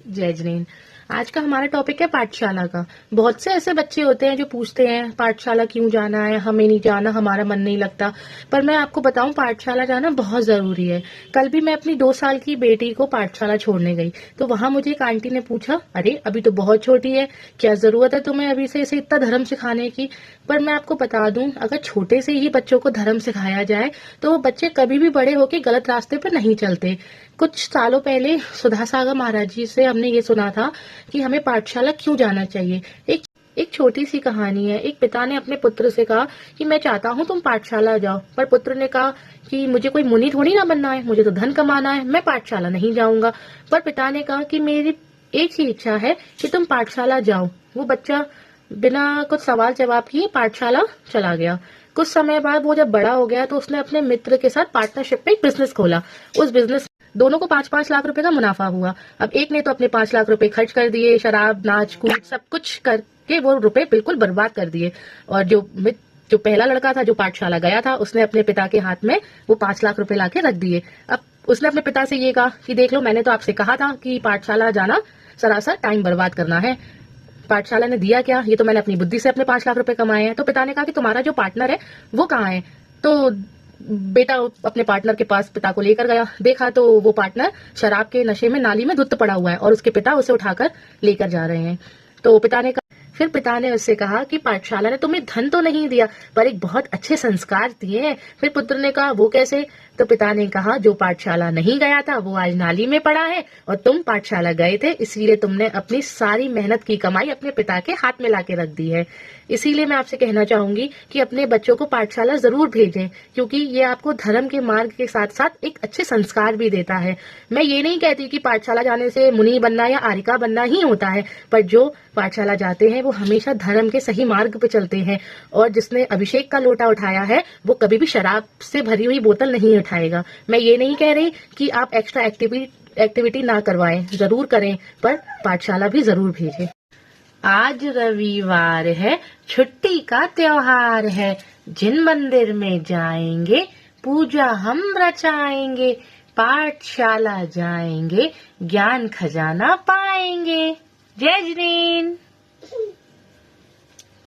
जय जैन। आज का हमारा टॉपिक है पाठशाला का। बहुत से ऐसे बच्चे होते हैं जो पूछते हैं पाठशाला क्यों जाना है, हमें नहीं जाना, हमारा मन नहीं लगता। पर मैं आपको बताऊं, पाठशाला जाना बहुत जरूरी है। कल भी मैं अपनी 2 साल की बेटी को पाठशाला छोड़ने गई, तो वहां मुझे एक आंटी ने पूछा, अरे अभी तो बहुत छोटी है, क्या जरूरत है तुम्हें अभी से इसे इतना धर्म सिखाने की। पर मैं आपको बता दूं, अगर छोटे से ही बच्चों को धर्म सिखाया जाए तो वो बच्चे कभी भी बड़े होकर गलत रास्ते पर नहीं चलते। कुछ सालों पहले सुधा सागर महाराज जी से हमने ये सुना था कि हमें पाठशाला क्यों जाना चाहिए। एक छोटी सी कहानी है। एक पिता ने अपने पुत्र से कहा कि मैं चाहता हूँ तुम पाठशाला जाओ, पर पुत्र ने कहा कि मुझे कोई मुनि थोड़ी ना बनना है, मुझे तो धन कमाना है, मैं पाठशाला नहीं जाऊंगा। पर पिता ने कहा कि मेरी एक ही इच्छा है कि तुम पाठशाला जाओ। वो बच्चा बिना कुछ सवाल जवाब किए पाठशाला चला गया। कुछ समय बाद वो जब बड़ा हो गया तो उसने अपने मित्र के साथ पार्टनरशिप में एक बिजनेस खोला। उस बिजनेस दोनों को 5-5 लाख रुपए का मुनाफा हुआ। अब एक ने तो अपने 5 लाख रुपए खर्च कर दिए, शराब नाच कूद सब कुछ करके वो रुपए बिल्कुल बर्बाद कर दिए। और जो पहला लड़का था जो पाठशाला गया था, उसने अपने पिता के हाथ में वो 5 लाख रुपए लाके रख दिए। अब उसने अपने पिता से ये कहा कि देख लो, मैंने तो आपसे कहा था कि पाठशाला जाना सरासर टाइम बर्बाद करना है। पाठशाला ने दिया क्या, ये तो मैंने अपनी बुद्धि से अपने 5 लाख रुपए कमाए हैं। तो पिता ने कहा कि तुम्हारा जो पार्टनर है वो कहाँ है। तो बेटा अपने पार्टनर के पास पिता को लेकर गया, देखा तो वो पार्टनर शराब के नशे में नाली में धुत पड़ा हुआ है और उसके पिता उसे उठाकर लेकर जा रहे हैं। तो फिर पिता ने उससे कहा कि पाठशाला ने तुम्हें धन तो नहीं दिया, पर एक बहुत अच्छे संस्कार दिए हैं। फिर पुत्र ने कहा वो कैसे। तो पिता ने कहा जो पाठशाला नहीं गया था वो आज नाली में पड़ा है, और तुम पाठशाला गए थे, इसीलिए तुमने अपनी सारी मेहनत की कमाई अपने पिता के हाथ में लाके रख दी है। इसीलिए मैं आपसे कहना चाहूंगी कि अपने बच्चों को पाठशाला जरूर भेजें, क्योंकि ये आपको धर्म के मार्ग के साथ साथ एक अच्छे संस्कार भी देता है। मैं ये नहीं कहती कि पाठशाला जाने से मुनि बनना या आरिका बनना ही होता है, पर जो पाठशाला जाते हैं वो हमेशा धर्म के सही मार्ग पे चलते हैं। और जिसने अभिषेक का लोटा उठाया है वो कभी भी शराब से भरी हुई बोतल नहीं उठाएगा। मैं ये नहीं कह रही कि आप एक्स्ट्रा एक्टिविटी ना करवाएं, जरूर करें, पर पाठशाला भी जरूर भेजें। आज रविवार है, छुट्टी का त्योहार है, जिन मंदिर में जाएंगे पूजा हम रचाएंगे, पाठशाला जाएंगे ज्ञान खजाना पाएंगे। जय जैन।